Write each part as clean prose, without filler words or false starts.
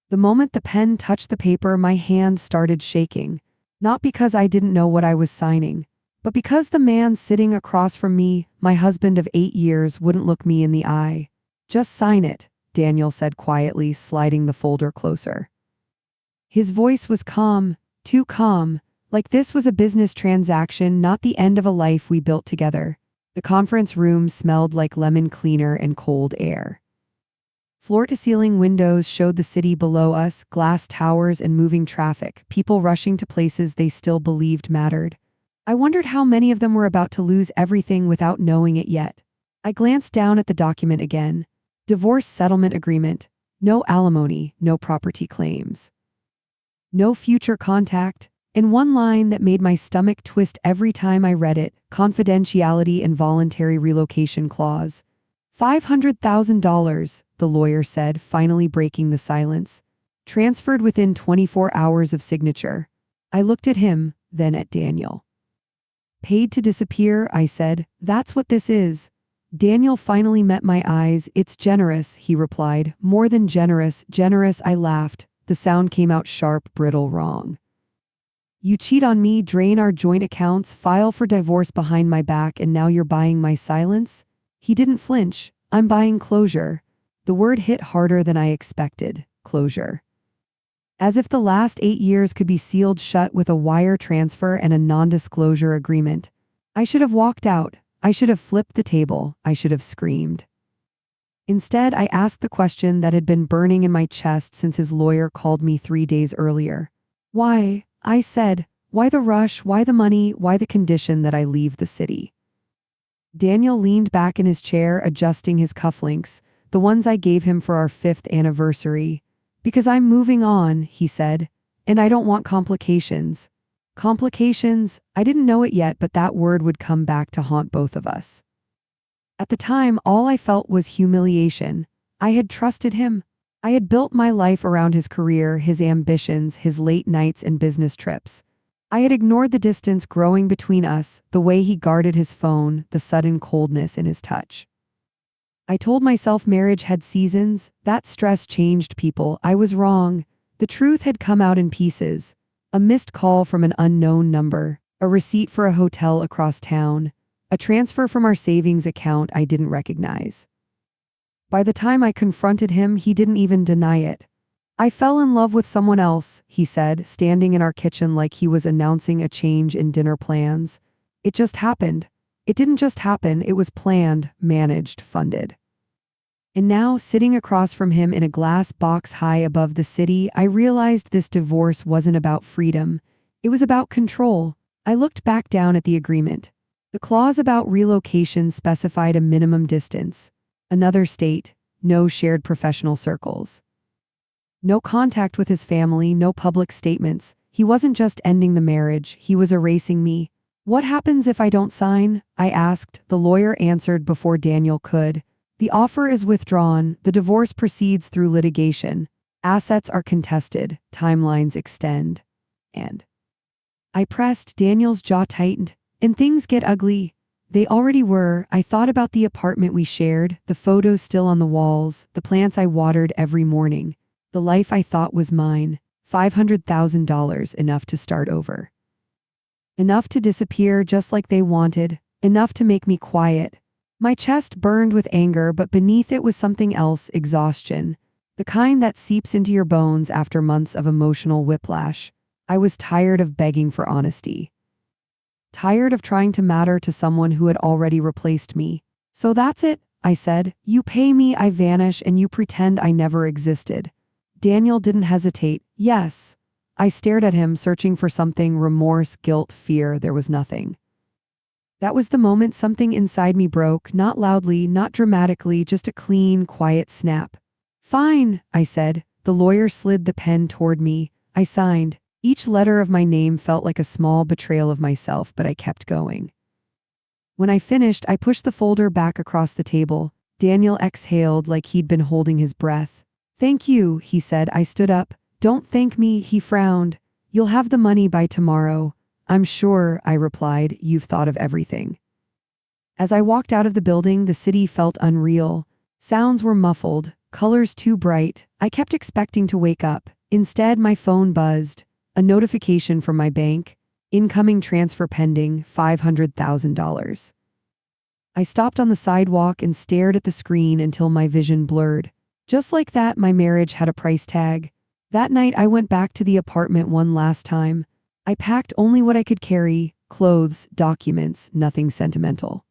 The moment the pen touched the paper, my hand started shaking. Not because I didn't know what I was signing, but because the man sitting across from me, my husband of 8 years, wouldn't look me in the eye. "Just sign it," Daniel said quietly, sliding the folder closer. His voice was calm, too calm, like this was a business transaction, not the end of a life we built together. The conference room smelled like lemon cleaner and cold air. Floor-to-ceiling windows showed the city below us, glass towers and moving traffic, people rushing to places they still believed mattered. I wondered how many of them were about to lose everything without knowing it yet. I glanced down at the document again. Divorce settlement agreement. No alimony, no property claims. No future contact. And one line that made my stomach twist every time I read it: confidentiality and voluntary relocation clause. $500,000, the lawyer said, finally breaking the silence. Transferred within 24 hours of signature. I looked at him, then at Daniel. Paid to disappear, I said. That's what this is. Daniel finally met my eyes. It's generous, he replied. More than generous, generous, I laughed. The sound came out sharp, brittle, wrong. You cheat on me, drain our joint accounts, file for divorce behind my back, and now you're buying my silence? He didn't flinch. I'm buying closure. The word hit harder than I expected. Closure. As if the last 8 years could be sealed shut with a wire transfer and a non-disclosure agreement. I should have walked out. I should have flipped the table. I should have screamed. Instead, I asked the question that had been burning in my chest since his lawyer called me 3 days earlier. Why? I said. Why the rush? Why the money? Why the condition that I leave the city? Daniel leaned back in his chair, adjusting his cufflinks, the ones I gave him for our 5th anniversary. Because I'm moving on, he said, and I don't want complications. Complications? I didn't know it yet, but that word would come back to haunt both of us. At the time, all I felt was humiliation. I had trusted him. I had built my life around his career, his ambitions, his late nights and business trips. I had ignored the distance growing between us, the way he guarded his phone, the sudden coldness in his touch. I told myself marriage had seasons, that stress changed people. I was wrong. The truth had come out in pieces. A missed call from an unknown number, a receipt for a hotel across town, a transfer from our savings account I didn't recognize. By the time I confronted him, he didn't even deny it. I fell in love with someone else, he said, standing in our kitchen like he was announcing a change in dinner plans. It just happened. It didn't just happen, it was planned, managed, funded. And now, sitting across from him in a glass box high above the city, I realized this divorce wasn't about freedom. It was about control. I looked back down at the agreement. The clause about relocation specified a minimum distance. Another state, no shared professional circles. No contact with his family, no public statements. He wasn't just ending the marriage, he was erasing me. What happens if I don't sign? I asked. The lawyer answered before Daniel could. The offer is withdrawn, the divorce proceeds through litigation. Assets are contested, timelines extend. And I pressed. Daniel's jaw tightened. And things get ugly. They already were. I thought about the apartment we shared, the photos still on the walls, the plants I watered every morning. The life I thought was mine. $500,000, enough to start over. Enough to disappear just like they wanted. Enough to make me quiet. My chest burned with anger, but beneath it was something else: exhaustion. The kind that seeps into your bones after months of emotional whiplash. I was tired of begging for honesty. Tired of trying to matter to someone who had already replaced me. So that's it, I said. You pay me, I vanish, and you pretend I never existed. Daniel didn't hesitate. Yes. I stared at him, searching for something: remorse, guilt, fear. There was nothing. That was the moment something inside me broke, not loudly, not dramatically, just a clean, quiet snap. Fine, I said. The lawyer slid the pen toward me. I signed. Each letter of my name felt like a small betrayal of myself, but I kept going. When I finished, I pushed the folder back across the table. Daniel exhaled like he'd been holding his breath. Thank you, he said. I stood up. Don't thank me, he frowned. You'll have the money by tomorrow. I'm sure, I replied. You've thought of everything. As I walked out of the building, the city felt unreal. Sounds were muffled. colors too bright. I kept expecting to wake up. Instead, my phone buzzed. A notification from my bank. Incoming transfer pending, $500,000. I stopped on the sidewalk and stared at the screen until my vision blurred. Just like that, my marriage had a price tag. That night, I went back to the apartment one last time. I packed only what I could carry, clothes, documents, nothing sentimental.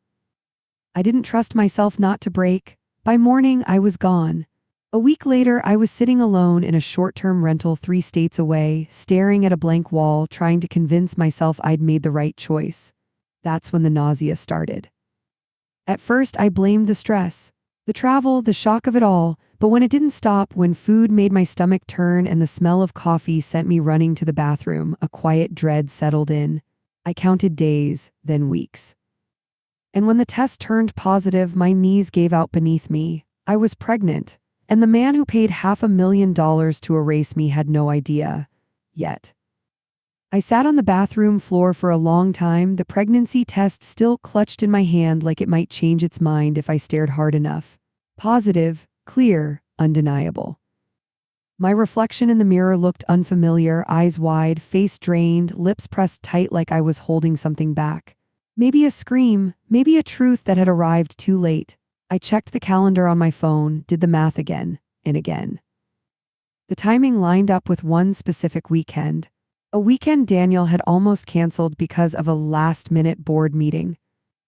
I didn't trust myself not to break. By morning, I was gone. A week later, I was sitting alone in a short-term rental 3 states away, staring at a blank wall, trying to convince myself I'd made the right choice. That's when the nausea started. At first, I blamed the stress, the travel, the shock of it all, but when it didn't stop, when food made my stomach turn and the smell of coffee sent me running to the bathroom, a quiet dread settled in. I counted days, then weeks. And when the test turned positive, my knees gave out beneath me. I was pregnant, and the man who paid $500,000 to erase me had no idea. Yet. I sat on the bathroom floor for a long time, the pregnancy test still clutched in my hand like it might change its mind if I stared hard enough. Positive, clear, undeniable. My reflection in the mirror looked unfamiliar, eyes wide, face drained, lips pressed tight like I was holding something back. Maybe a scream, maybe a truth that had arrived too late. I checked the calendar on my phone, did the math again and again. The timing lined up with one specific weekend. A weekend Daniel had almost canceled because of a last-minute board meeting.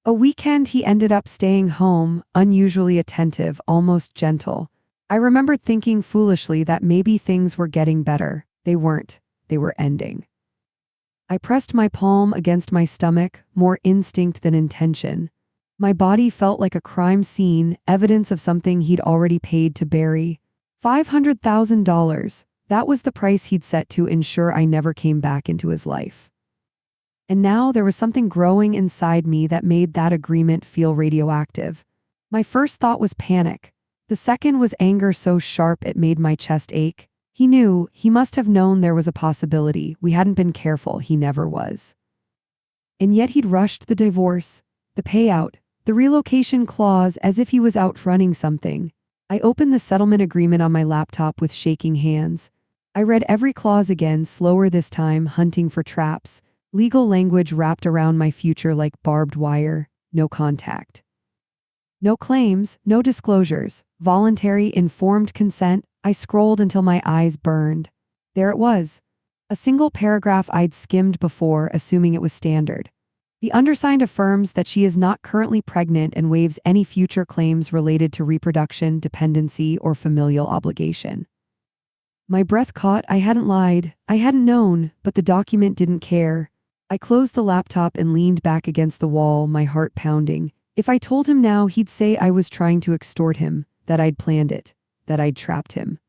A weekend he ended up staying home, unusually attentive, almost gentle. I remembered thinking foolishly that maybe things were getting better. They weren't. They were ending. I pressed my palm against my stomach, more instinct than intention. My body felt like a crime scene, evidence of something he'd already paid to bury. $500,000. That was the price he'd set to ensure I never came back into his life. And now there was something growing inside me that made that agreement feel radioactive. My first thought was panic. The second was anger so sharp it made my chest ache. He knew, he must have known there was a possibility. We hadn't been careful, he never was. And yet he'd rushed the divorce, the payout, the relocation clause as if he was outrunning something. I opened the settlement agreement on my laptop with shaking hands. I read every clause again, slower this time, hunting for traps. Legal language wrapped around my future like barbed wire. No contact. No claims, no disclosures. Voluntary, informed consent. I scrolled until my eyes burned. There it was. A single paragraph I'd skimmed before, assuming it was standard. The undersigned affirms that she is not currently pregnant and waives any future claims related to reproduction, dependency, or familial obligation. My breath caught. I hadn't lied. I hadn't known, but the document didn't care. I closed the laptop and leaned back against the wall, my heart pounding. If I told him now, he'd say I was trying to extort him, that I'd planned it, that I'd trapped him.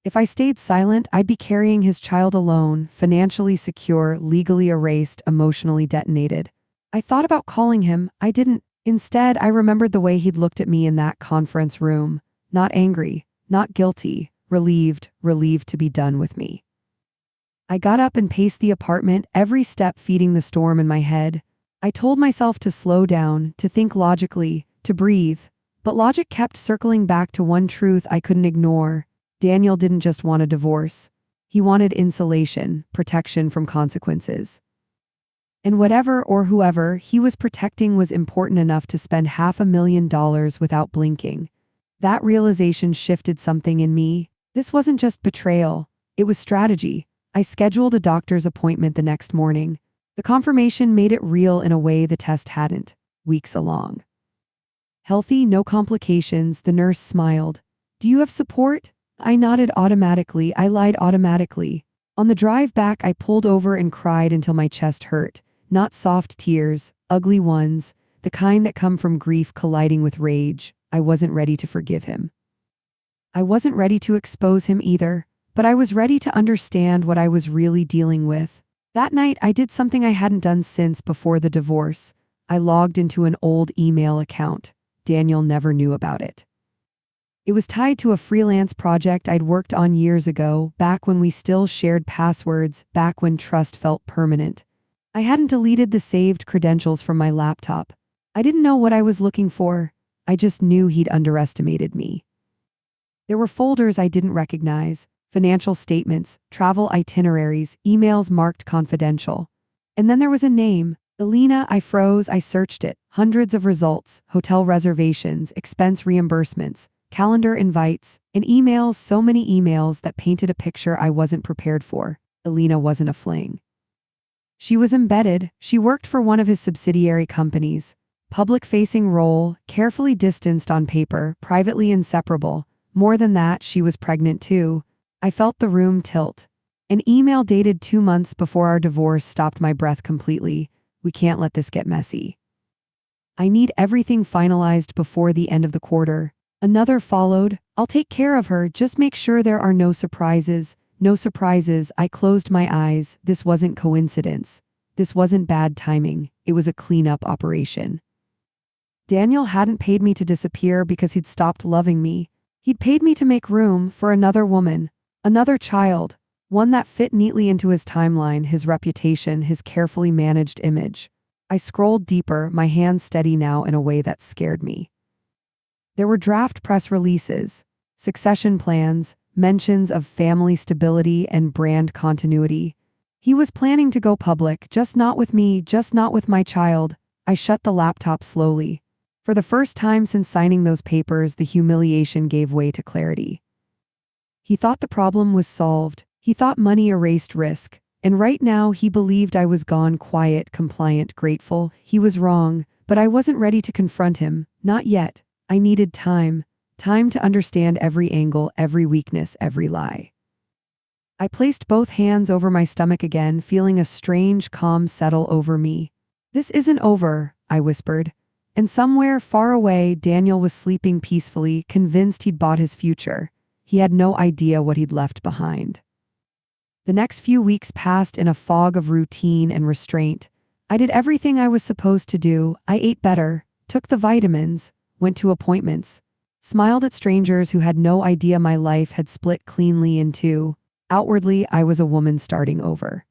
If I stayed silent, I'd be carrying his child alone, financially secure, legally erased, emotionally detonated. I thought about calling him. I didn't. Instead, I remembered the way he'd looked at me in that conference room. Not angry, not guilty, relieved to be done with me. I got up and paced the apartment, every step feeding the storm in my head. I told myself to slow down, to think logically, to breathe. But logic kept circling back to one truth I couldn't ignore. Daniel didn't just want a divorce. He wanted insulation, protection from consequences. And whatever or whoever he was protecting was important enough to spend $500,000 without blinking. That realization shifted something in me. This wasn't just betrayal. It was strategy. I scheduled a doctor's appointment the next morning. The confirmation made it real in a way the test hadn't, weeks along. Healthy, no complications, the nurse smiled. Do you have support? I nodded automatically. I lied automatically. On the drive back, I pulled over and cried until my chest hurt. Not soft tears, ugly ones, the kind that come from grief colliding with rage. I wasn't ready to forgive him. I wasn't ready to expose him either, but I was ready to understand what I was really dealing with. That night, I did something I hadn't done since before the divorce. I logged into an old email account. Daniel never knew about it. It was tied to a freelance project I'd worked on years ago, back when we still shared passwords, back when trust felt permanent. I hadn't deleted the saved credentials from my laptop. I didn't know what I was looking for. I just knew he'd underestimated me. There were folders I didn't recognize, financial statements, travel itineraries, emails marked confidential. And then there was a name, Alina. I froze. I searched it. Hundreds of results, hotel reservations, expense reimbursements, calendar invites, and emails, so many emails that painted a picture I wasn't prepared for. Alina wasn't a fling. She was embedded. She worked for one of his subsidiary companies. Public-facing role, carefully distanced on paper, privately inseparable. More than that, she was pregnant too. I felt the room tilt. An email dated 2 months before our divorce stopped my breath completely. We can't let this get messy. I need everything finalized before the end of the quarter. Another followed. I'll take care of her, just make sure there are no surprises. No surprises. I closed my eyes. This wasn't coincidence. This wasn't bad timing. It was a cleanup operation. Daniel hadn't paid me to disappear because he'd stopped loving me. He'd paid me to make room for another woman, another child, one that fit neatly into his timeline, his reputation, his carefully managed image. I scrolled deeper, my hands steady now in a way that scared me. There were draft press releases, succession plans, mentions of family stability and brand continuity. He was planning to go public, just not with me, just not with my child. I shut the laptop slowly. For the first time since signing those papers, the humiliation gave way to clarity. He thought the problem was solved. He thought money erased risk. And right now he believed I was gone, quiet, compliant, grateful. He was wrong, but I wasn't ready to confront him. Not yet. I needed time. Time to understand every angle, every weakness, every lie. I placed both hands over my stomach again, feeling a strange calm settle over me. This isn't over, I whispered. And somewhere far away, Daniel was sleeping peacefully, convinced he'd bought his future. He had no idea what he'd left behind. The next few weeks passed in a fog of routine and restraint. I did everything I was supposed to do. I ate better, took the vitamins, went to appointments, smiled at strangers who had no idea my life had split cleanly in two. Outwardly, I was a woman starting over.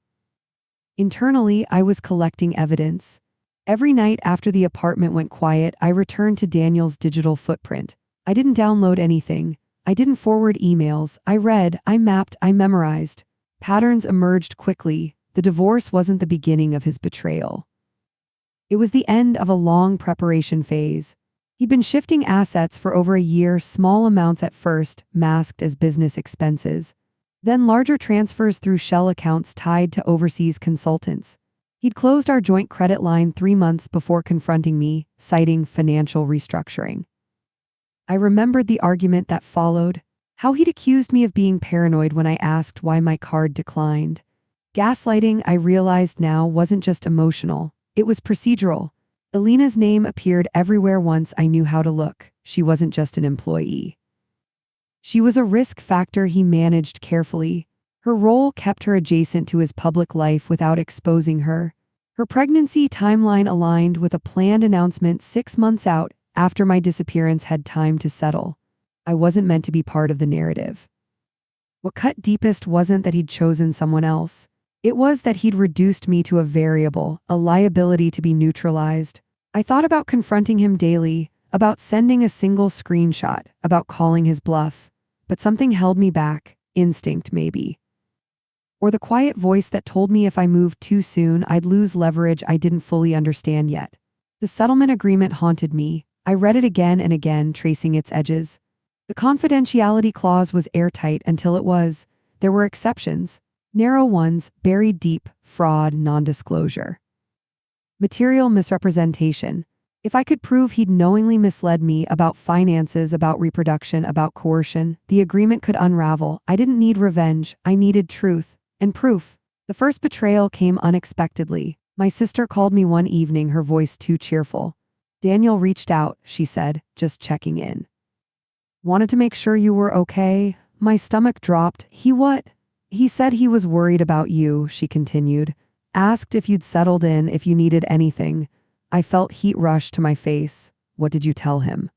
Internally, I was collecting evidence. Every night after the apartment went quiet, I returned to Daniel's digital footprint. I didn't download anything. I didn't forward emails. I read, I mapped, I memorized. Patterns emerged quickly. The divorce wasn't the beginning of his betrayal. It was the end of a long preparation phase. He'd been shifting assets for over a year, small amounts at first, masked as business expenses. Then larger transfers through shell accounts tied to overseas consultants. He'd closed our joint credit line 3 months before confronting me, citing financial restructuring. I remembered the argument that followed, how he'd accused me of being paranoid when I asked why my card declined. Gaslighting, I realized now, wasn't just emotional, it was procedural. Alina's name appeared everywhere once I knew how to look. She wasn't just an employee. She was a risk factor he managed carefully. Her role kept her adjacent to his public life without exposing her. Her pregnancy timeline aligned with a planned announcement 6 months out after my disappearance had time to settle. I wasn't meant to be part of the narrative. What cut deepest wasn't that he'd chosen someone else. It was that he'd reduced me to a variable, a liability to be neutralized. I thought about confronting him daily, about sending a single screenshot, about calling his bluff. But something held me back, instinct maybe. Or the quiet voice that told me if I moved too soon, I'd lose leverage I didn't fully understand yet. The settlement agreement haunted me. I read it again and again, tracing its edges. The confidentiality clause was airtight until it was. There were exceptions. Narrow ones, buried deep, fraud, non-disclosure. Material misrepresentation. If I could prove he'd knowingly misled me about finances, about reproduction, about coercion, the agreement could unravel. I didn't need revenge, I needed truth. And proof. The first betrayal came unexpectedly. My sister called me one evening, her voice too cheerful. Daniel reached out, she said, just checking in. Wanted to make sure you were okay? My stomach dropped. What? He said he was worried about you, she continued. Asked if you'd settled in, if you needed anything. I felt heat rush to my face. What did you tell him?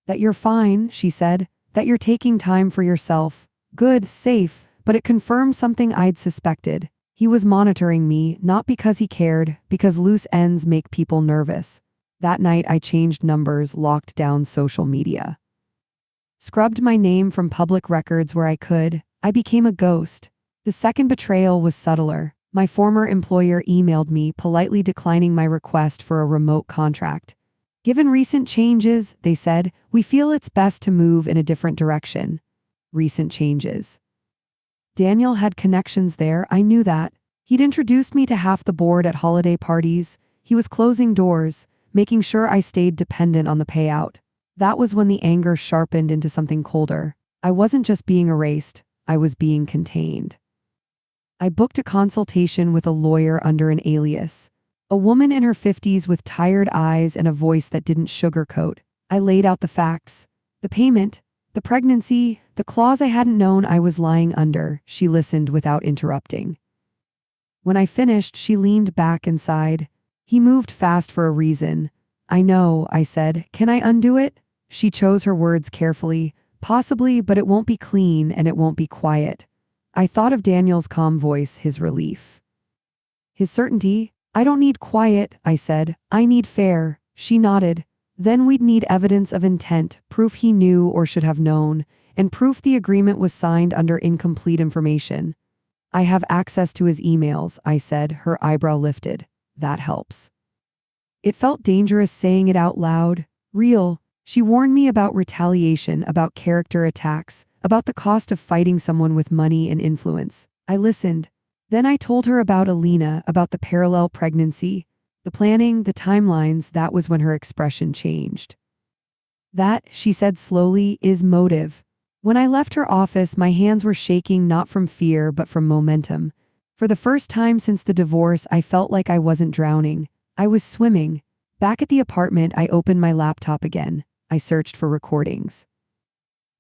That you're fine, she said. That you're taking time for yourself. Good, safe. But it confirmed something I'd suspected. He was monitoring me, not because he cared, because loose ends make people nervous. That night I changed numbers, locked down social media. Scrubbed my name from public records where I could. I became a ghost. The second betrayal was subtler. My former employer emailed me politely declining my request for a remote contract. Given recent changes, they said, we feel it's best to move in a different direction. Recent changes. Daniel had connections there, I knew that. He'd introduced me to half the board at holiday parties. He was closing doors, making sure I stayed dependent on the payout. That was when the anger sharpened into something colder. I wasn't just being erased, I was being contained. I booked a consultation with a lawyer under an alias. A woman in her 50s with tired eyes and a voice that didn't sugarcoat. I laid out the facts. The payment, the pregnancy, the clause I hadn't known I was lying under. She listened without interrupting. When I finished, she leaned back and sighed. He moved fast for a reason. I know, I said. Can I undo it? She chose her words carefully. Possibly, but it won't be clean and it won't be quiet. I thought of Daniel's calm voice, his relief. His certainty. I don't need quiet, I said. I need fair. She nodded. Then we'd need evidence of intent, proof he knew or should have known, and proof the agreement was signed under incomplete information. I have access to his emails, I said, her eyebrow lifted. That helps. It felt dangerous saying it out loud. Real. She warned me about retaliation, about character attacks, about the cost of fighting someone with money and influence. I listened. Then I told her about Alina, about the parallel pregnancy, the planning, the timelines. That was when her expression changed. That, she said slowly, is motive. When I left her office, my hands were shaking not from fear but from momentum. For the first time since the divorce, I felt like I wasn't drowning. I was swimming. Back at the apartment, I opened my laptop again. I searched for recordings.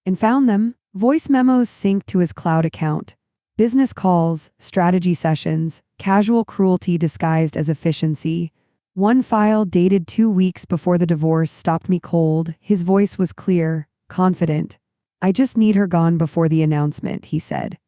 And found them. Voice memos synced to his cloud account. Business calls, strategy sessions, casual cruelty disguised as efficiency. One file dated 2 weeks before the divorce stopped me cold. His voice was clear, confident. I just need her gone before the announcement, he said.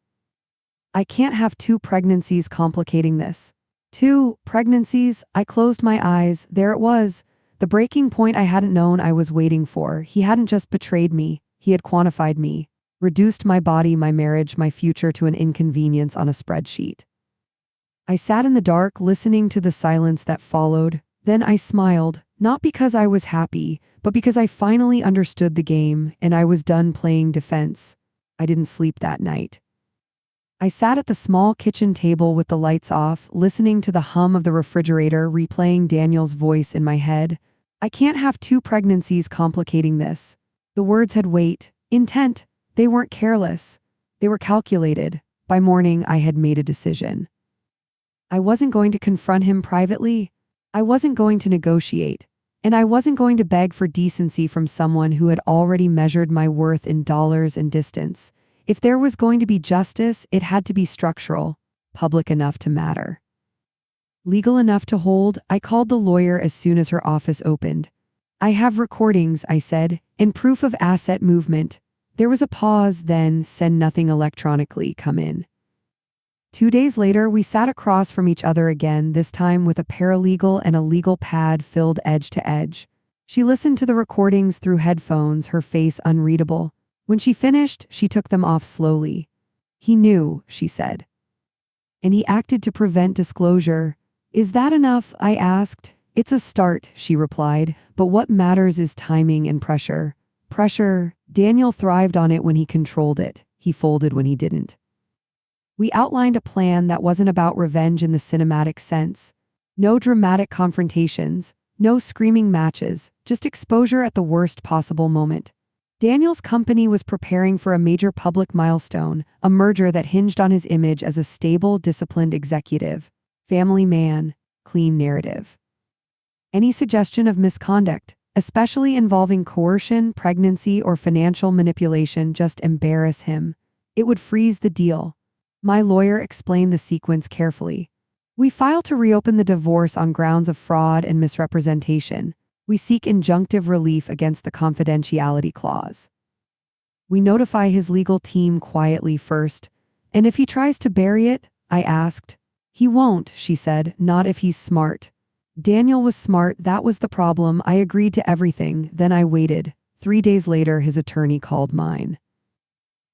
I can't have 2 pregnancies complicating this. 2 pregnancies. I closed my eyes. There it was. The breaking point I hadn't known I was waiting for. He hadn't just betrayed me. He had quantified me. Reduced my body, my marriage, my future to an inconvenience on a spreadsheet. I sat in the dark, listening to the silence that followed. Then I smiled, not because I was happy, but because I finally understood the game, and I was done playing defense. I didn't sleep that night. I sat at the small kitchen table with the lights off, listening to the hum of the refrigerator, replaying Daniel's voice in my head. I can't have 2 pregnancies complicating this. The words had weight, intent. They weren't careless. They were calculated. By morning, I had made a decision. I wasn't going to confront him privately. I wasn't going to negotiate. And I wasn't going to beg for decency from someone who had already measured my worth in dollars and distance. If there was going to be justice, it had to be structural, public enough to matter. Legal enough to hold. I called the lawyer as soon as her office opened. I have recordings, I said, and proof of asset movement. There was a pause, then, send nothing electronically, come in. 2 days later, we sat across from each other again, this time with a paralegal and a legal pad filled edge to edge. She listened to the recordings through headphones, her face unreadable. When she finished, she took them off slowly. He knew, she said. And he acted to prevent disclosure. Is that enough? I asked. It's a start, she replied, but what matters is timing and pressure. Pressure. Daniel thrived on it when he controlled it. He folded when he didn't. We outlined a plan that wasn't about revenge in the cinematic sense. No dramatic confrontations, no screaming matches, just exposure at the worst possible moment. Daniel's company was preparing for a major public milestone, a merger that hinged on his image as a stable, disciplined executive. Family man, clean narrative. Any suggestion of misconduct, especially involving coercion, pregnancy, or financial manipulation, just embarrass him. It would freeze the deal. My lawyer explained the sequence carefully. We file to reopen the divorce on grounds of fraud and misrepresentation. We seek injunctive relief against the confidentiality clause. We notify his legal team quietly first. And if he tries to bury it, I asked. He won't, she said, not if he's smart. Daniel was smart, that was the problem. I agreed to everything, then I waited. 3 days later, his attorney called mine.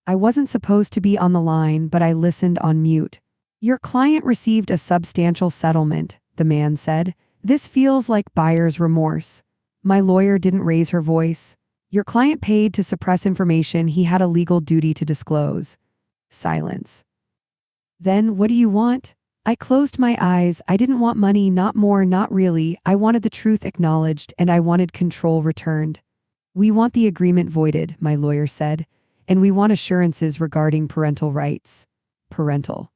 I wasn't supposed to be on the line, but I listened on mute. Your client received a substantial settlement, the man said. This feels like buyer's remorse. My lawyer didn't raise her voice. Your client paid to suppress information he had a legal duty to disclose. Silence. Then, what do you want? I closed my eyes. I didn't want money, not more, not really. I wanted the truth acknowledged, and I wanted control returned. We want the agreement voided, my lawyer said, and we want assurances regarding parental rights. Parental.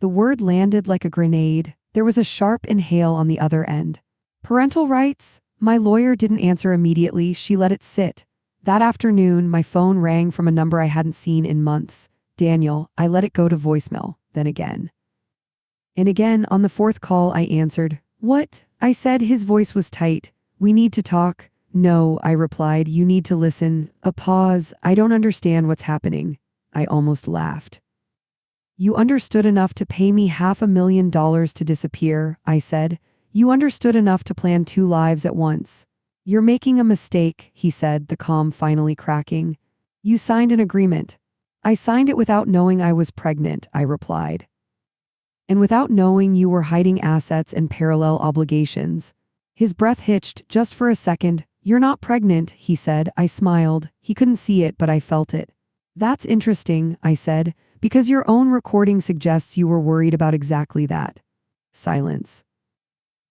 The word landed like a grenade. There was a sharp inhale on the other end. Parental rights? My lawyer didn't answer immediately. She let it sit. That afternoon, my phone rang from a number I hadn't seen in months. Daniel. I let it go to voicemail, then again. And again, on the fourth call, I answered. What? I said. His voice was tight. We need to talk. No, I replied. You need to listen. A pause. I don't understand what's happening. I almost laughed. You understood enough to pay me $500,000 to disappear, I said. You understood enough to plan 2 lives at once. You're making a mistake, he said, the calm finally cracking. You signed an agreement. I signed it without knowing I was pregnant, I replied. And without knowing you were hiding assets and parallel obligations. His breath hitched just for a second. You're not pregnant, he said. I smiled. He couldn't see it, but I felt it. That's interesting, I said, because your own recording suggests you were worried about exactly that. Silence.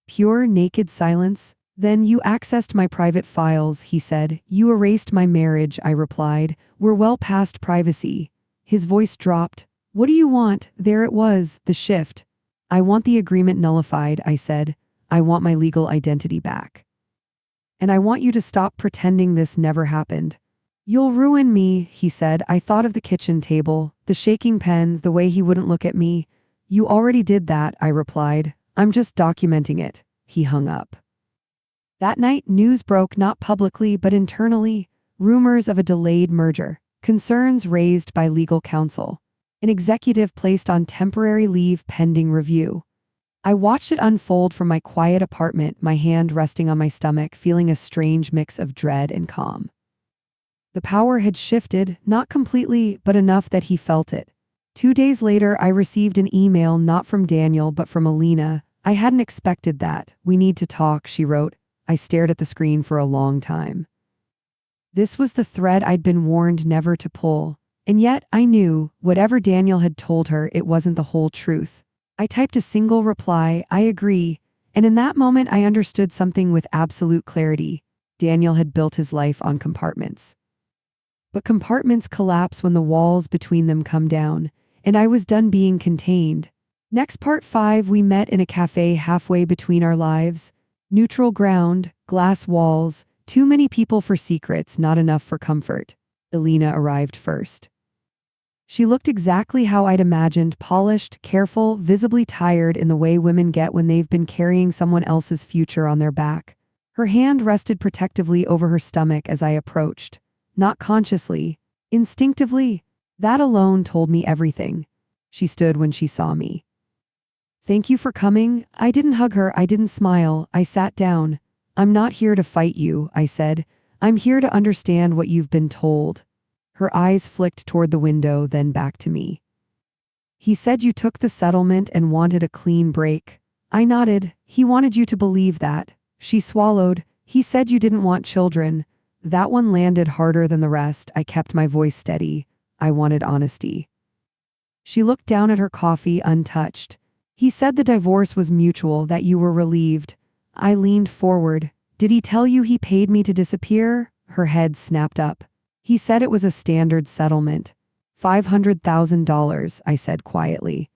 Pure, naked silence. Then you accessed my private files, he said. You erased my marriage, I replied. We're well past privacy. His voice dropped. What do you want? There it was, the shift. I want the agreement nullified, I said. I want my legal identity back. And I want you to stop pretending this never happened. You'll ruin me, he said. I thought of the kitchen table, the shaking pens, the way he wouldn't look at me. You already did that, I replied. I'm just documenting it. He hung up. That night, news broke not publicly but internally. Rumors of a delayed merger, concerns raised by legal counsel, an executive placed on temporary leave pending review. I watched it unfold from my quiet apartment, my hand resting on my stomach, feeling a strange mix of dread and calm. The power had shifted, not completely, but enough that he felt it. 2 days later, I received an email not from Daniel but from Alina. I hadn't expected that. We need to talk, she wrote. I stared at the screen for a long time. This was the thread I'd been warned never to pull. And yet, I knew, whatever Daniel had told her, it wasn't the whole truth. I typed a single reply, I agree, and in that moment I understood something with absolute clarity. Daniel had built his life on compartments. But compartments collapse when the walls between them come down, and I was done being contained. Next part 5, we met in a cafe halfway between our lives. Neutral ground, glass walls, too many people for secrets, not enough for comfort. Alina arrived first. She looked exactly how I'd imagined, polished, careful, visibly tired in the way women get when they've been carrying someone else's future on their back. Her hand rested protectively over her stomach as I approached. Not consciously, instinctively. That alone told me everything. She stood when she saw me. Thank you for coming. I didn't hug her, I didn't smile, I sat down. I'm not here to fight you, I said. I'm here to understand what you've been told. Her eyes flicked toward the window, then back to me. He said you took the settlement and wanted a clean break. I nodded. He wanted you to believe that. She swallowed. He said you didn't want children. That one landed harder than the rest. I kept my voice steady. I wanted honesty. She looked down at her coffee, untouched. He said the divorce was mutual, that you were relieved. I leaned forward. Did he tell you he paid me to disappear? Her head snapped up. He said it was a standard settlement. $500,000, I said quietly.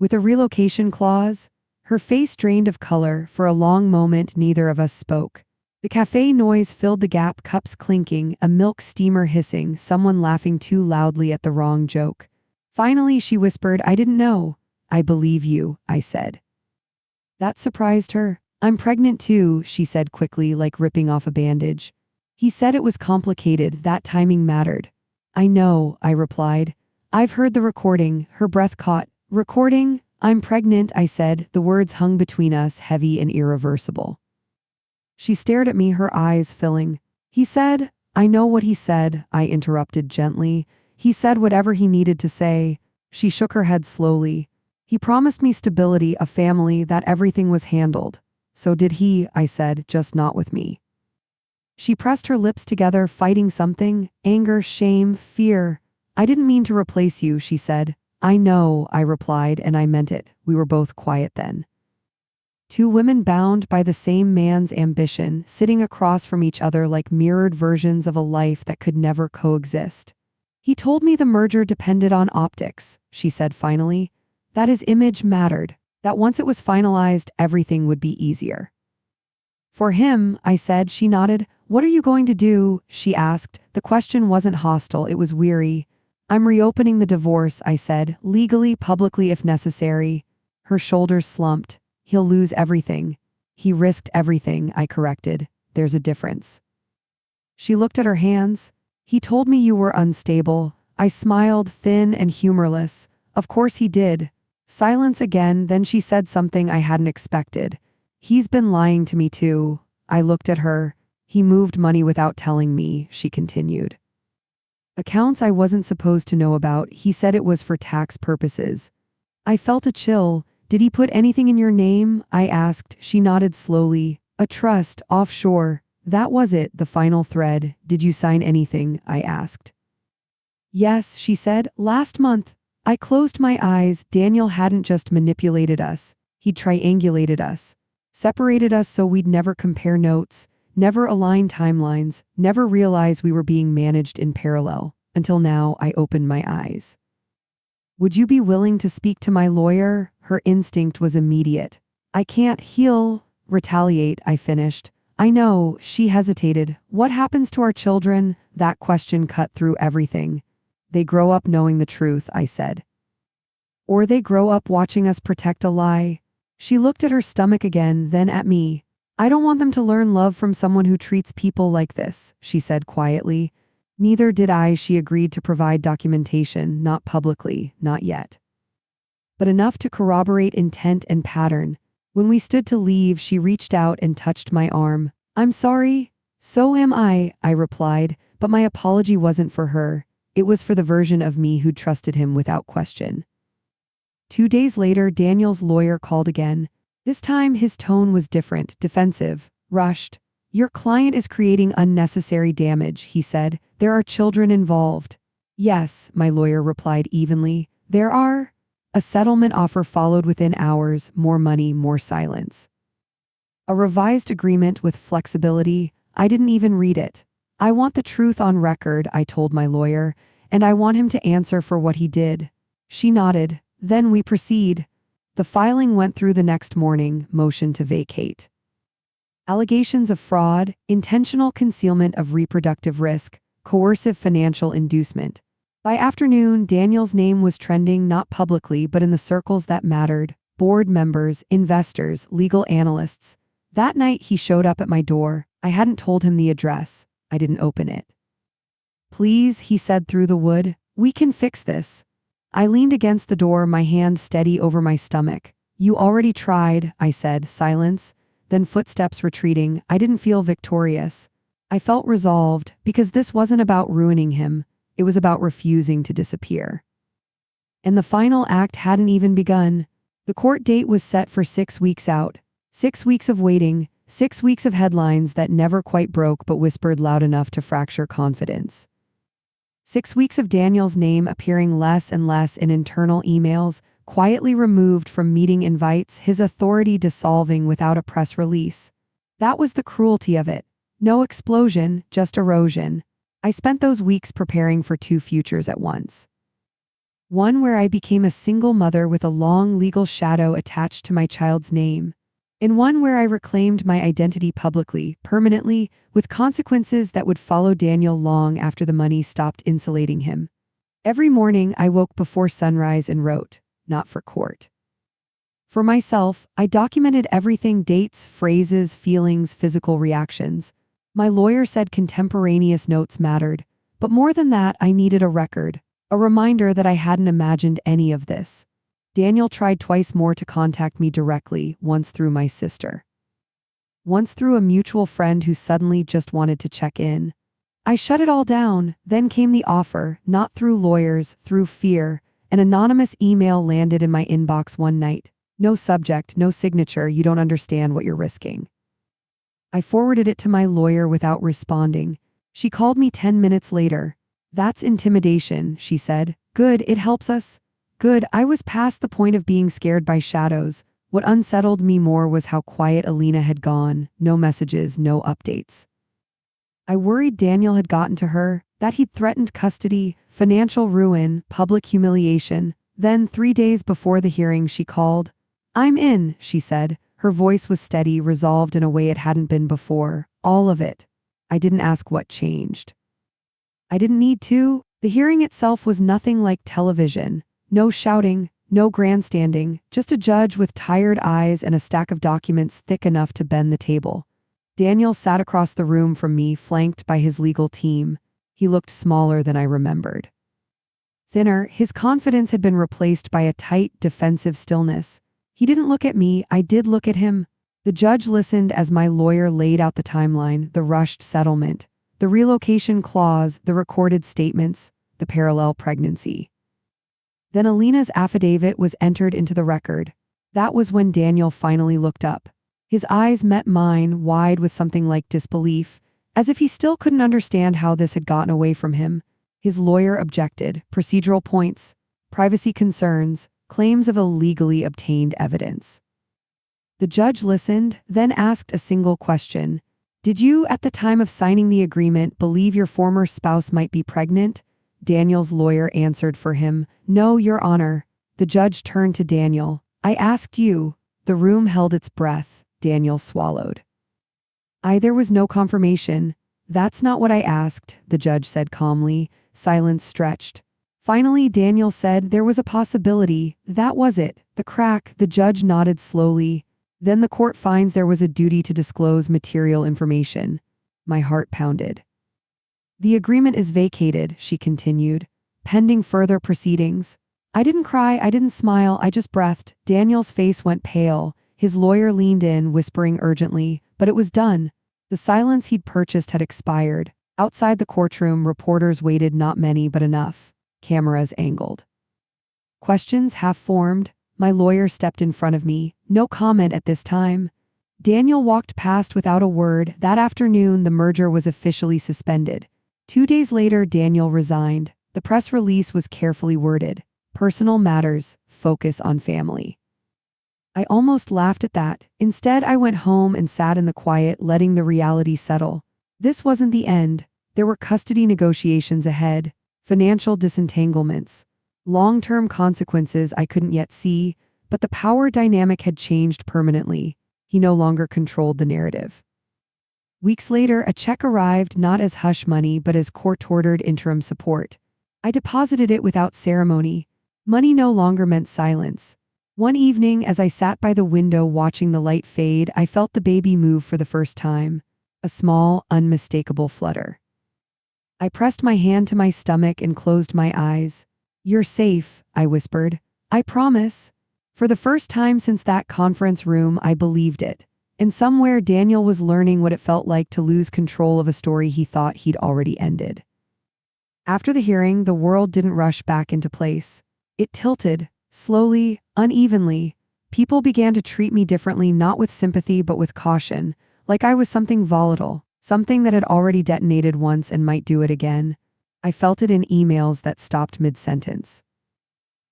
With a relocation clause? Her face drained of color. For a long moment, neither of us spoke. The cafe noise filled the gap, cups clinking, a milk steamer hissing, someone laughing too loudly at the wrong joke. Finally, she whispered, I didn't know. I believe you, I said. That surprised her. I'm pregnant too, she said quickly, like ripping off a bandage. He said it was complicated, that timing mattered. I know, I replied. I've heard the recording. Her breath caught. Recording? I'm pregnant, I said. The words hung between us, heavy and irreversible. She stared at me, her eyes filling. He said, I know what he said, I interrupted gently. He said whatever he needed to say. She shook her head slowly. He promised me stability, a family, that everything was handled. So did he, I said, just not with me. She pressed her lips together, fighting something, anger, shame, fear. I didn't mean to replace you, she said. I know, I replied, and I meant it. We were both quiet then. Two women bound by the same man's ambition, sitting across from each other like mirrored versions of a life that could never coexist. He told me the merger depended on optics, she said finally, that his image mattered, that once it was finalized, everything would be easier. For him, I said. She nodded. What are you going to do? She asked. The question wasn't hostile, it was weary. I'm reopening the divorce, I said, legally, publicly if necessary. Her shoulders slumped. He'll lose everything. He risked everything, I corrected. There's a difference. She looked at her hands. He told me you were unstable. I smiled, thin and humorless. Of course he did. Silence again, then she said something I hadn't expected. He's been lying to me too. I looked at her. He moved money without telling me, she continued. Accounts I wasn't supposed to know about. He said it was for tax purposes. I felt a chill. Did he put anything in your name? I asked. She nodded slowly. A trust, offshore. That was it, the final thread. Did you sign anything? I asked. Yes, she said. Last month. I closed my eyes. Daniel hadn't just manipulated us. He'd triangulated us. Separated us so we'd never compare notes, never align timelines, never realize we were being managed in parallel. Until now, I opened my eyes. Would you be willing to speak to my lawyer? Her instinct was immediate. I can't retaliate, I finished. I know, she hesitated. What happens to our children? That question cut through everything. They grow up knowing the truth, I said. Or they grow up watching us protect a lie. She looked at her stomach again, then at me. I don't want them to learn love from someone who treats people like this, she said quietly. Neither did I. She agreed to provide documentation, not publicly, not yet, but enough to corroborate intent and pattern. When we stood to leave, she reached out and touched my arm. I'm sorry. So am I replied, but my apology wasn't for her. It was for the version of me who trusted him without question. 2 days later, Daniel's lawyer called again. This time, his tone was different, defensive, rushed. Your client is creating unnecessary damage, he said. There are children involved. Yes, my lawyer replied evenly. There are. A settlement offer followed within hours, more money, more silence. A revised agreement with flexibility. I didn't even read it. I want the truth on record, I told my lawyer, and I want him to answer for what he did. She nodded. Then we proceed. The filing went through the next morning, motion to vacate. Allegations of fraud, intentional concealment of reproductive risk, coercive financial inducement. By afternoon, Daniel's name was trending not publicly but in the circles that mattered, board members, investors, legal analysts. That night he showed up at my door. I hadn't told him the address. I didn't open it. Please, he said through the wood, we can fix this. I leaned against the door, my hand steady over my stomach. You already tried, I said. Silence, then footsteps retreating. I didn't feel victorious. I felt resolved, because this wasn't about ruining him. It was about refusing to disappear. And the final act hadn't even begun. The court date was set for 6 weeks out. 6 weeks of waiting, 6 weeks of headlines that never quite broke but whispered loud enough to fracture confidence. 6 weeks of Daniel's name appearing less and less in internal emails, quietly removed from meeting invites, his authority dissolving without a press release. That was the cruelty of it. No explosion, just erosion. I spent those weeks preparing for 2 futures at once. One where I became a single mother with a long legal shadow attached to my child's name. And one where I reclaimed my identity publicly, permanently, with consequences that would follow Daniel long after the money stopped insulating him. Every morning I woke before sunrise and wrote, not for court. For myself, I documented everything: dates, phrases, feelings, physical reactions. My lawyer said contemporaneous notes mattered, but more than that, I needed a record, a reminder that I hadn't imagined any of this. Daniel tried twice more to contact me directly, once through my sister. once through a mutual friend who suddenly just wanted to check in. I shut it all down. Then came the offer, not through lawyers, through fear. An anonymous email landed in my inbox one night. No subject, no signature, you don't understand what you're risking. I forwarded it to my lawyer without responding. She called me 10 minutes later. That's intimidation, she said. Good, it helps us. Good, I was past the point of being scared by shadows. What unsettled me more was how quiet Alina had gone. No messages, no updates. I worried Daniel had gotten to her, that he'd threatened custody, financial ruin, public humiliation. Then, 3 days before the hearing, she called. I'm in, she said. Her voice was steady, resolved in a way it hadn't been before. All of it. I didn't ask what changed. I didn't need to. The hearing itself was nothing like television. No shouting, no grandstanding, just a judge with tired eyes and a stack of documents thick enough to bend the table. Daniel sat across the room from me, flanked by his legal team. He looked smaller than I remembered. Thinner, his confidence had been replaced by a tight, defensive stillness. He didn't look at me, I did look at him. The judge listened as my lawyer laid out the timeline, the rushed settlement, the relocation clause, the recorded statements, the parallel pregnancy. Then Alina's affidavit was entered into the record. That was when Daniel finally looked up. His eyes met mine, wide with something like disbelief, as if he still couldn't understand how this had gotten away from him. His lawyer objected. Procedural points, privacy concerns, claims of illegally obtained evidence. The judge listened, then asked a single question. Did you, at the time of signing the agreement, believe your former spouse might be pregnant? Daniel's lawyer answered for him. No, Your Honor. The judge turned to Daniel. I asked you. The room held its breath. Daniel swallowed. There was no confirmation. That's not what I asked, the judge said calmly. Silence stretched. Finally, Daniel said there was a possibility. That was it. The crack. The judge nodded slowly. Then the court finds there was a duty to disclose material information. My heart pounded. The agreement is vacated, she continued, pending further proceedings. I didn't cry, I didn't smile, I just breathed. Daniel's face went pale. His lawyer leaned in, whispering urgently, but it was done. The silence he'd purchased had expired. Outside the courtroom, reporters waited, not many, but enough. Cameras angled. Questions half formed. My lawyer stepped in front of me. No comment at this time. Daniel walked past without a word. That afternoon, the merger was officially suspended. 2 days later, Daniel resigned. The press release was carefully worded. Personal matters, focus on family. I almost laughed at that. Instead, I went home and sat in the quiet, letting the reality settle. This wasn't the end. There were custody negotiations ahead, financial disentanglements, long-term consequences I couldn't yet see, but the power dynamic had changed permanently. He no longer controlled the narrative. Weeks later, a check arrived, not as hush money, but as court-ordered interim support. I deposited it without ceremony. Money no longer meant silence. One evening, as I sat by the window watching the light fade, I felt the baby move for the first time. A small, unmistakable flutter. I pressed my hand to my stomach and closed my eyes. You're safe, I whispered. I promise. For the first time since that conference room, I believed it. And somewhere, Daniel was learning what it felt like to lose control of a story he thought he'd already ended. After the hearing, the world didn't rush back into place. It tilted. Slowly, unevenly, people began to treat me differently, not with sympathy but with caution, like I was something volatile, something that had already detonated once and might do it again. I felt it in emails that stopped mid-sentence,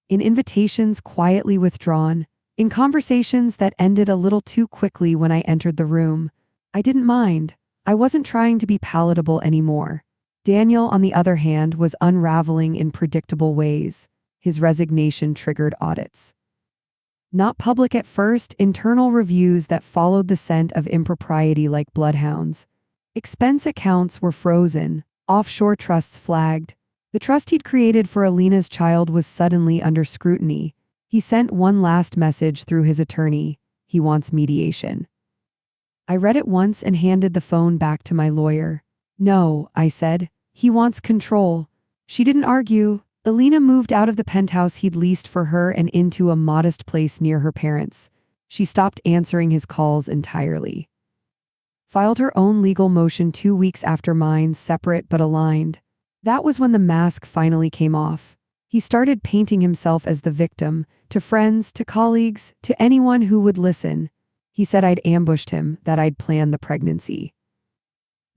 in invitations quietly withdrawn, in conversations that ended a little too quickly when I entered the room. I didn't mind. I wasn't trying to be palatable anymore. Daniel, on the other hand, was unraveling in predictable ways. His resignation triggered audits. Not public at first, internal reviews that followed the scent of impropriety like bloodhounds. Expense accounts were frozen, offshore trusts flagged. The trust he'd created for Alina's child was suddenly under scrutiny. He sent one last message through his attorney. He wants mediation. I read it once and handed the phone back to my lawyer. No, I said. He wants control. She didn't argue. Alina moved out of the penthouse he'd leased for her and into a modest place near her parents. She stopped answering his calls entirely. filed her own legal motion 2 weeks after mine, separate but aligned. That was when the mask finally came off. He started painting himself as the victim, to friends, to colleagues, to anyone who would listen. He said I'd ambushed him, that I'd planned the pregnancy.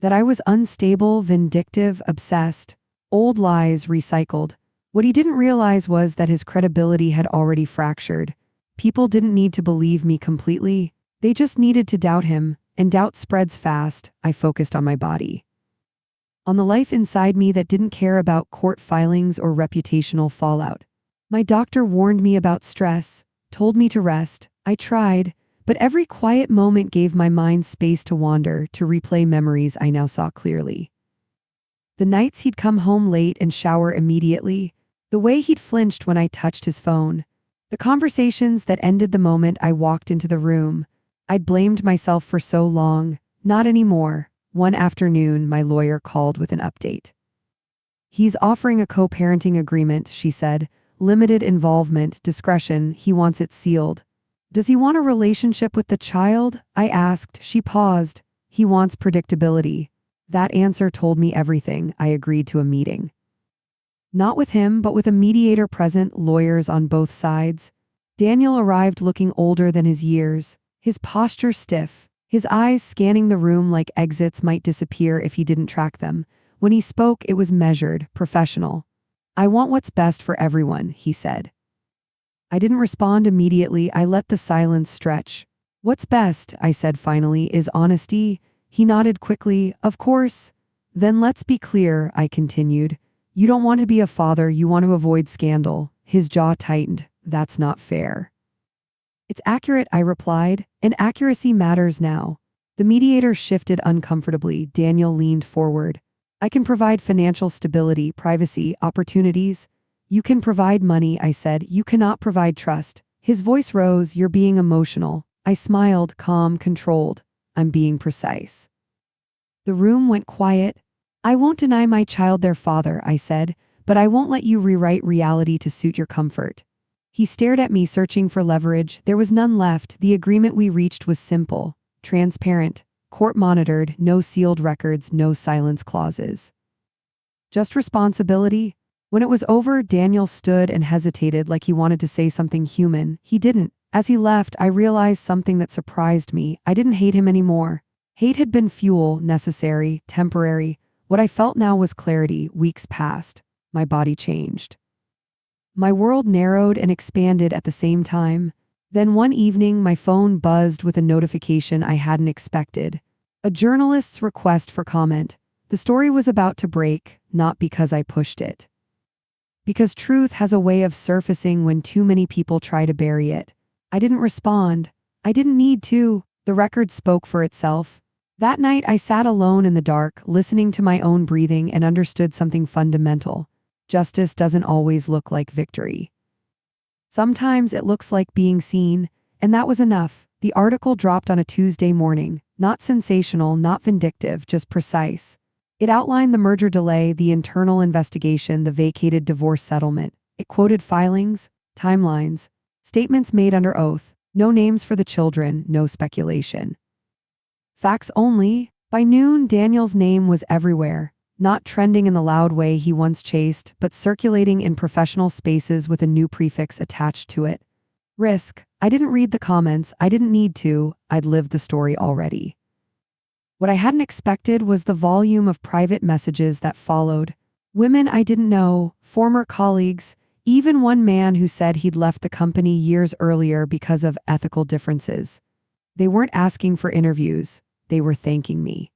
That I was unstable, vindictive, obsessed. Old lies recycled. What he didn't realize was that his credibility had already fractured. People didn't need to believe me completely. They just needed to doubt him, and doubt spreads fast. I focused on my body. On the life inside me that didn't care about court filings or reputational fallout. My doctor warned me about stress, told me to rest. I tried, but every quiet moment gave my mind space to wander, to replay memories I now saw clearly. The nights he'd come home late and shower immediately, the way he'd flinched when I touched his phone, the conversations that ended the moment I walked into the room. I'd blamed myself for so long. Not anymore. One afternoon, my lawyer called with an update. He's offering a co-parenting agreement, she said. Limited involvement, discretion, he wants it sealed. Does he want a relationship with the child? I asked. She paused. He wants predictability. That answer told me everything. I agreed to a meeting. Not with him, but with a mediator present, lawyers on both sides. Daniel arrived looking older than his years, his posture stiff, his eyes scanning the room like exits might disappear if he didn't track them. When he spoke, it was measured, professional. I want what's best for everyone, he said. I didn't respond immediately. I let the silence stretch. What's best, I said finally, is honesty. He nodded quickly. Of course. Then let's be clear, I continued. You don't want to be a father, you want to avoid scandal. His jaw tightened. That's not fair. It's accurate, I replied, and accuracy matters now. The mediator shifted uncomfortably. Daniel leaned forward. I can provide financial stability, privacy, opportunities. You can provide money, I said. You cannot provide trust. His voice rose. You're being emotional. I smiled, calm, controlled. I'm being precise. The room went quiet. I won't deny my child their father, I said, but I won't let you rewrite reality to suit your comfort. He stared at me, searching for leverage. There was none left. The agreement we reached was simple, transparent, court-monitored, no sealed records, no silence clauses. Just responsibility. When it was over, Daniel stood and hesitated like he wanted to say something human. He didn't. As he left, I realized something that surprised me. I didn't hate him anymore. Hate had been fuel, necessary, temporary. What I felt now was clarity. Weeks passed. My body changed. My world narrowed and expanded at the same time. Then one evening, my phone buzzed with a notification I hadn't expected. A journalist's request for comment. The story was about to break, not because I pushed it. Because truth has a way of surfacing when too many people try to bury it. I didn't respond. I didn't need to. The record spoke for itself. That night, I sat alone in the dark, listening to my own breathing, and understood something fundamental. Justice doesn't always look like victory. Sometimes it looks like being seen, and that was enough. The article dropped on a Tuesday morning. Not sensational, not vindictive, just precise. It outlined the merger delay, the internal investigation, the vacated divorce settlement. It quoted filings, timelines, statements made under oath, no names for the children, no speculation. Facts only. By noon, Daniel's name was everywhere, not trending in the loud way he once chased, but circulating in professional spaces with a new prefix attached to it. Risk. I didn't read the comments. I didn't need to. I'd lived the story already. What I hadn't expected was the volume of private messages that followed. Women I didn't know, former colleagues, even one man who said he'd left the company years earlier because of ethical differences. They weren't asking for interviews. They were thanking me.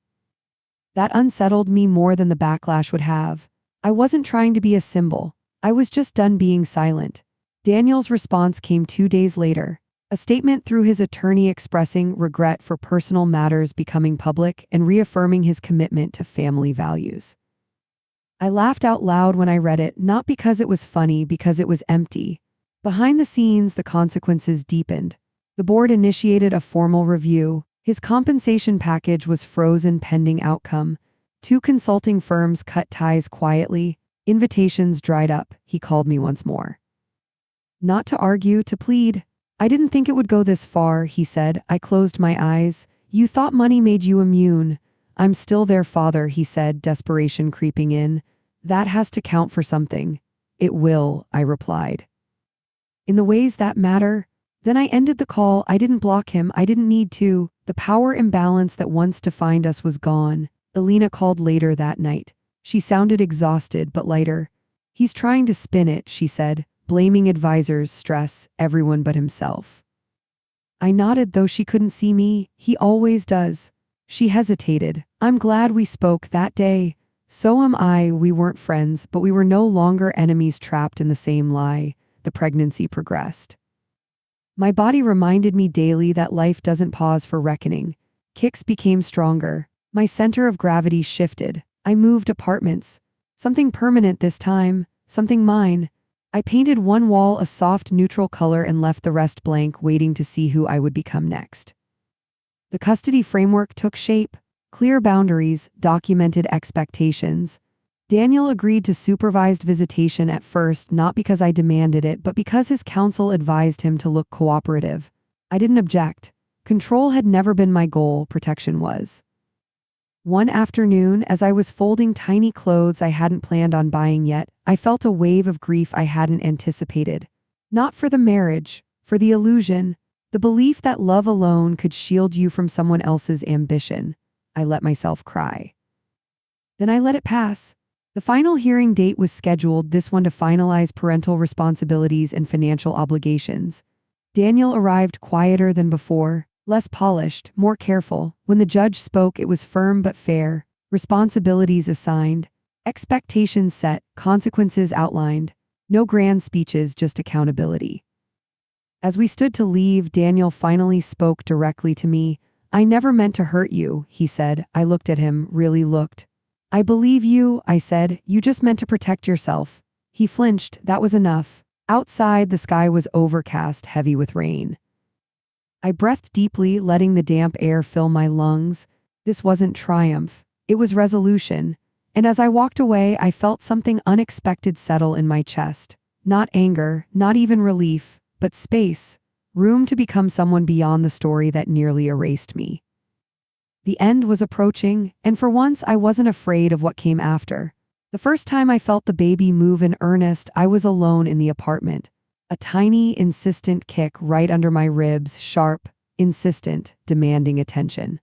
That unsettled me more than the backlash would have. I wasn't trying to be a symbol. I was just done being silent. Daniel's response came 2 days later. A statement through his attorney expressing regret for personal matters becoming public and reaffirming his commitment to family values. I laughed out loud when I read it, not because it was funny, because it was empty. Behind the scenes, the consequences deepened. The board initiated a formal review. His compensation package was frozen pending outcome. 2 consulting firms cut ties quietly. Invitations dried up. He called me once more. Not to argue, to plead. I didn't think it would go this far, he said. I closed my eyes. You thought money made you immune. I'm still their father, he said, desperation creeping in. That has to count for something. It will, I replied. In the ways that matter. Then I ended the call. I didn't block him. I didn't need to. The power imbalance that once defined us was gone. Alina called later that night. She sounded exhausted but lighter. He's trying to spin it, she said, blaming advisors, stress, everyone but himself. I nodded, though she couldn't see me. He always does. She hesitated. I'm glad we spoke that day. So am I. We weren't friends, but we were no longer enemies trapped in the same lie. The pregnancy progressed. My body reminded me daily that life doesn't pause for reckoning. Kicks became stronger. My center of gravity shifted. I moved apartments. Something permanent this time. Something mine. I painted one wall a soft neutral color and left the rest blank, waiting to see who I would become next. The custody framework took shape. Clear boundaries, documented expectations. Daniel agreed to supervised visitation at first, not because I demanded it, but because his counsel advised him to look cooperative. I didn't object. Control had never been my goal, protection was. One afternoon, as I was folding tiny clothes I hadn't planned on buying yet, I felt a wave of grief I hadn't anticipated. Not for the marriage, for the illusion, the belief that love alone could shield you from someone else's ambition. I let myself cry. Then I let it pass. The final hearing date was scheduled, this one to finalize parental responsibilities and financial obligations. Daniel arrived quieter than before, less polished, more careful. When the judge spoke, it was firm but fair. Responsibilities assigned, expectations set, consequences outlined. No grand speeches, just accountability. As we stood to leave, Daniel finally spoke directly to me. I never meant to hurt you, he said. I looked at him, really looked. I believe you, I said. You just meant to protect yourself. He flinched. That was enough. Outside, the sky was overcast, heavy with rain. I breathed deeply, letting the damp air fill my lungs. This wasn't triumph. It was resolution. And as I walked away, I felt something unexpected settle in my chest. Not anger, not even relief, but space. Room to become someone beyond the story that nearly erased me. The end was approaching, and for once I wasn't afraid of what came after. The first time I felt the baby move in earnest, I was alone in the apartment. A tiny, insistent kick right under my ribs, sharp, insistent, demanding attention.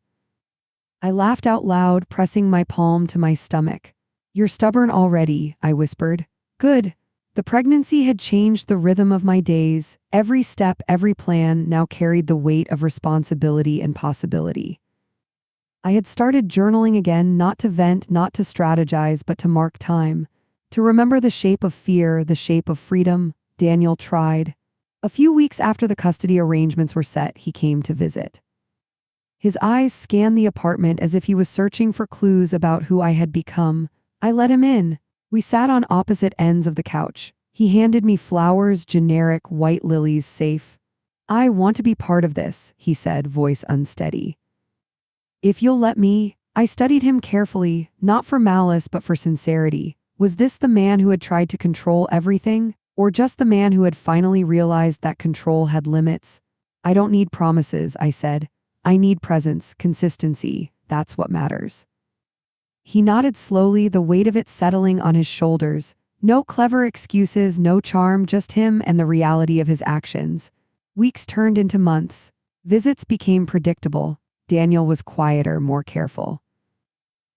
I laughed out loud, pressing my palm to my stomach. You're stubborn already, I whispered. Good. The pregnancy had changed the rhythm of my days. Every step, every plan now carried the weight of responsibility and possibility. I had started journaling again, not to vent, not to strategize, but to mark time. To remember the shape of fear, the shape of freedom. Daniel tried. A few weeks after the custody arrangements were set, he came to visit. His eyes scanned the apartment as if he was searching for clues about who I had become. I let him in. We sat on opposite ends of the couch. He handed me flowers, generic white lilies, safe. I want to be part of this, he said, voice unsteady. If you'll let me. I studied him carefully, not for malice but for sincerity. Was this the man who had tried to control everything, or just the man who had finally realized that control had limits? I don't need promises, I said. I need presence, consistency. That's what matters. He nodded slowly, the weight of it settling on his shoulders. No clever excuses, no charm, just him and the reality of his actions. Weeks turned into months. Visits became predictable. Daniel was quieter, more careful.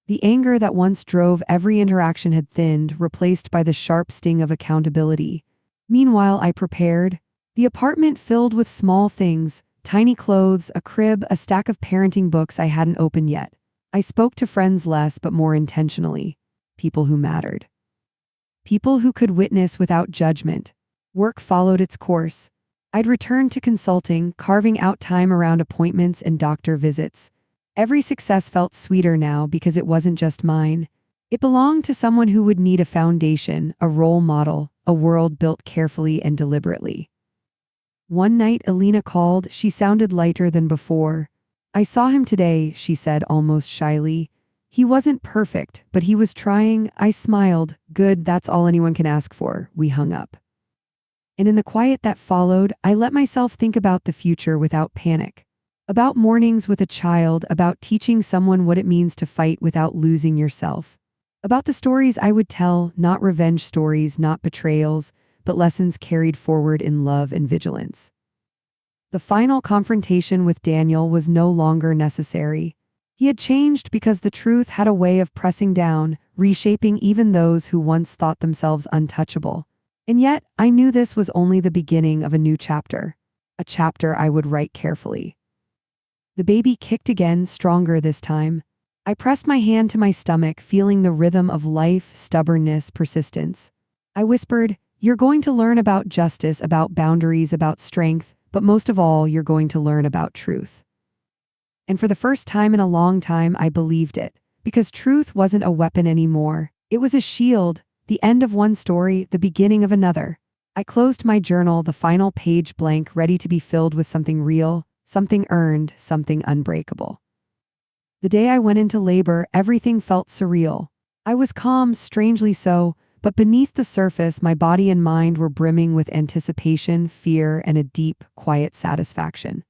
The anger that once drove every interaction had thinned, replaced by the sharp sting of accountability. Meanwhile, I prepared. The apartment filled with small things, tiny clothes, a crib, a stack of parenting books I hadn't opened yet. I spoke to friends less but more intentionally. People who mattered. People who could witness without judgment. Work followed its course. I'd returned to consulting, carving out time around appointments and doctor visits. Every success felt sweeter now because it wasn't just mine. It belonged to someone who would need a foundation, a role model, a world built carefully and deliberately. One night Alina called. She sounded lighter than before. I saw him today, she said almost shyly. He wasn't perfect, but he was trying. I smiled. Good, that's all anyone can ask for. We hung up. And in the quiet that followed, I let myself think about the future without panic. About mornings with a child, about teaching someone what it means to fight without losing yourself. About the stories I would tell, not revenge stories, not betrayals, but lessons carried forward in love and vigilance. The final confrontation with Daniel was no longer necessary. He had changed because the truth had a way of pressing down, reshaping even those who once thought themselves untouchable. And yet, I knew this was only the beginning of a new chapter, a chapter I would write carefully. The baby kicked again, stronger this time. I pressed my hand to my stomach, feeling the rhythm of life, stubbornness, persistence. I whispered, "You're going to learn about justice, about boundaries, about strength, but most of all, you're going to learn about truth." And for the first time in a long time, I believed it, because truth wasn't a weapon anymore. It was a shield, the end of one story, the beginning of another. I closed my journal, the final page blank, ready to be filled with something real, something earned, something unbreakable. The day I went into labor, everything felt surreal. I was calm, strangely so, but beneath the surface, my body and mind were brimming with anticipation, fear, and a deep, quiet satisfaction.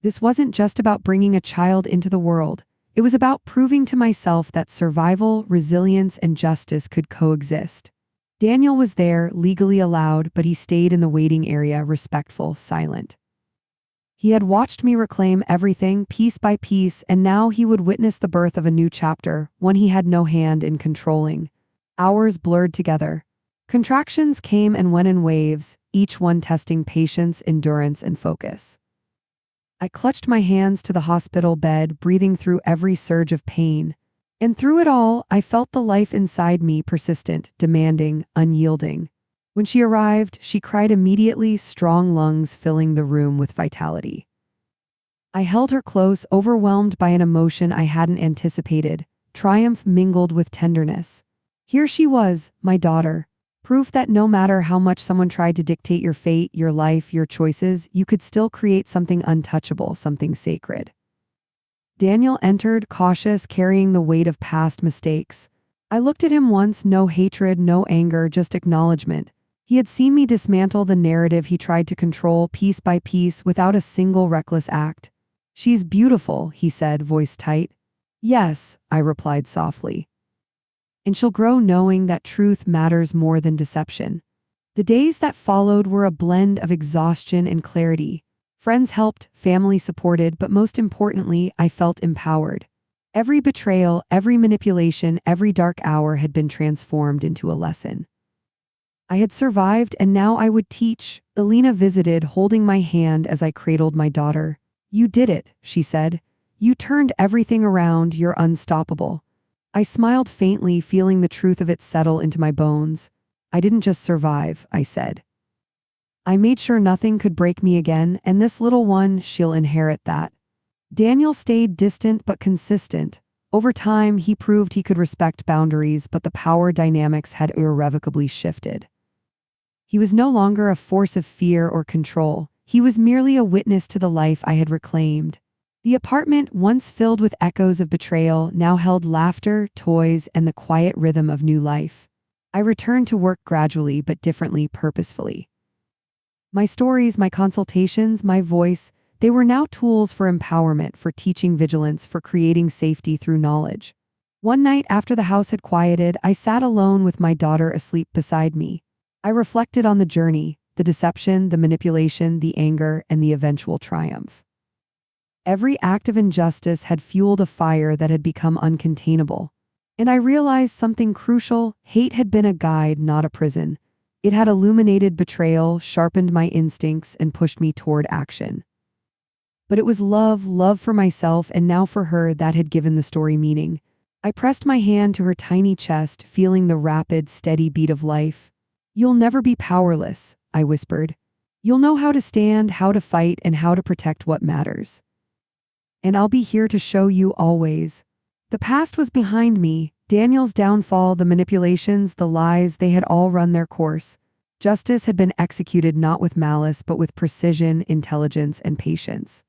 This wasn't just about bringing a child into the world. It was about proving to myself that survival, resilience, and justice could coexist. Daniel was there, legally allowed, but he stayed in the waiting area, respectful, silent. He had watched me reclaim everything, piece by piece, and now he would witness the birth of a new chapter, one he had no hand in controlling. Hours blurred together. Contractions came and went in waves, each one testing patience, endurance, and focus. I clutched my hands to the hospital bed, breathing through every surge of pain. And through it all, I felt the life inside me, persistent, demanding, unyielding. When she arrived, she cried immediately, strong lungs filling the room with vitality. I held her close, overwhelmed by an emotion I hadn't anticipated, triumph mingled with tenderness. Here she was, my daughter, proof that no matter how much someone tried to dictate your fate, your life, your choices, you could still create something untouchable, something sacred. Daniel entered, cautious, carrying the weight of past mistakes. I looked at him once, no hatred, no anger, just acknowledgement. He had seen me dismantle the narrative he tried to control piece by piece without a single reckless act. "She's beautiful," he said, voice tight. "Yes," I replied softly. "And she'll grow knowing that truth matters more than deception." The days that followed were a blend of exhaustion and clarity. Friends helped, family supported, but most importantly, I felt empowered. Every betrayal, every manipulation, every dark hour had been transformed into a lesson. I had survived, and now I would teach. Elena visited, holding my hand as I cradled my daughter. "You did it," she said. "You turned everything around, you're unstoppable." I smiled faintly, feeling the truth of it settle into my bones. "I didn't just survive," I said. "I made sure nothing could break me again, and this little one, she'll inherit that." Daniel stayed distant but consistent. Over time, he proved he could respect boundaries, but the power dynamics had irrevocably shifted. He was no longer a force of fear or control. He was merely a witness to the life I had reclaimed. The apartment, once filled with echoes of betrayal, now held laughter, toys, and the quiet rhythm of new life. I returned to work gradually but differently, purposefully. My stories, my consultations, my voice, they were now tools for empowerment, for teaching vigilance, for creating safety through knowledge. One night after the house had quieted, I sat alone with my daughter asleep beside me. I reflected on the journey, the deception, the manipulation, the anger, and the eventual triumph. Every act of injustice had fueled a fire that had become uncontainable. And I realized something crucial: hate had been a guide, not a prison. It had illuminated betrayal, sharpened my instincts, and pushed me toward action. But it was love, love for myself, and now for her, that had given the story meaning. I pressed my hand to her tiny chest, feeling the rapid, steady beat of life. "You'll never be powerless," I whispered. "You'll know how to stand, how to fight, and how to protect what matters. And I'll be here to show you always." The past was behind me. Daniel's downfall, the manipulations, the lies, they had all run their course. Justice had been executed not with malice, but with precision, intelligence, and patience.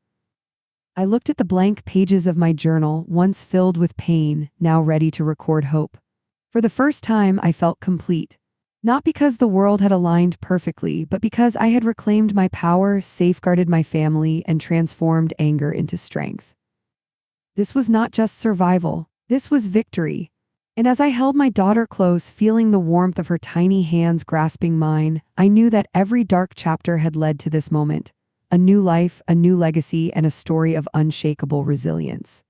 I looked at the blank pages of my journal, once filled with pain, now ready to record hope. For the first time, I felt complete. Not because the world had aligned perfectly, but because I had reclaimed my power, safeguarded my family, and transformed anger into strength. This was not just survival, this was victory. And as I held my daughter close, feeling the warmth of her tiny hands grasping mine, I knew that every dark chapter had led to this moment. A new life, a new legacy, and a story of unshakable resilience.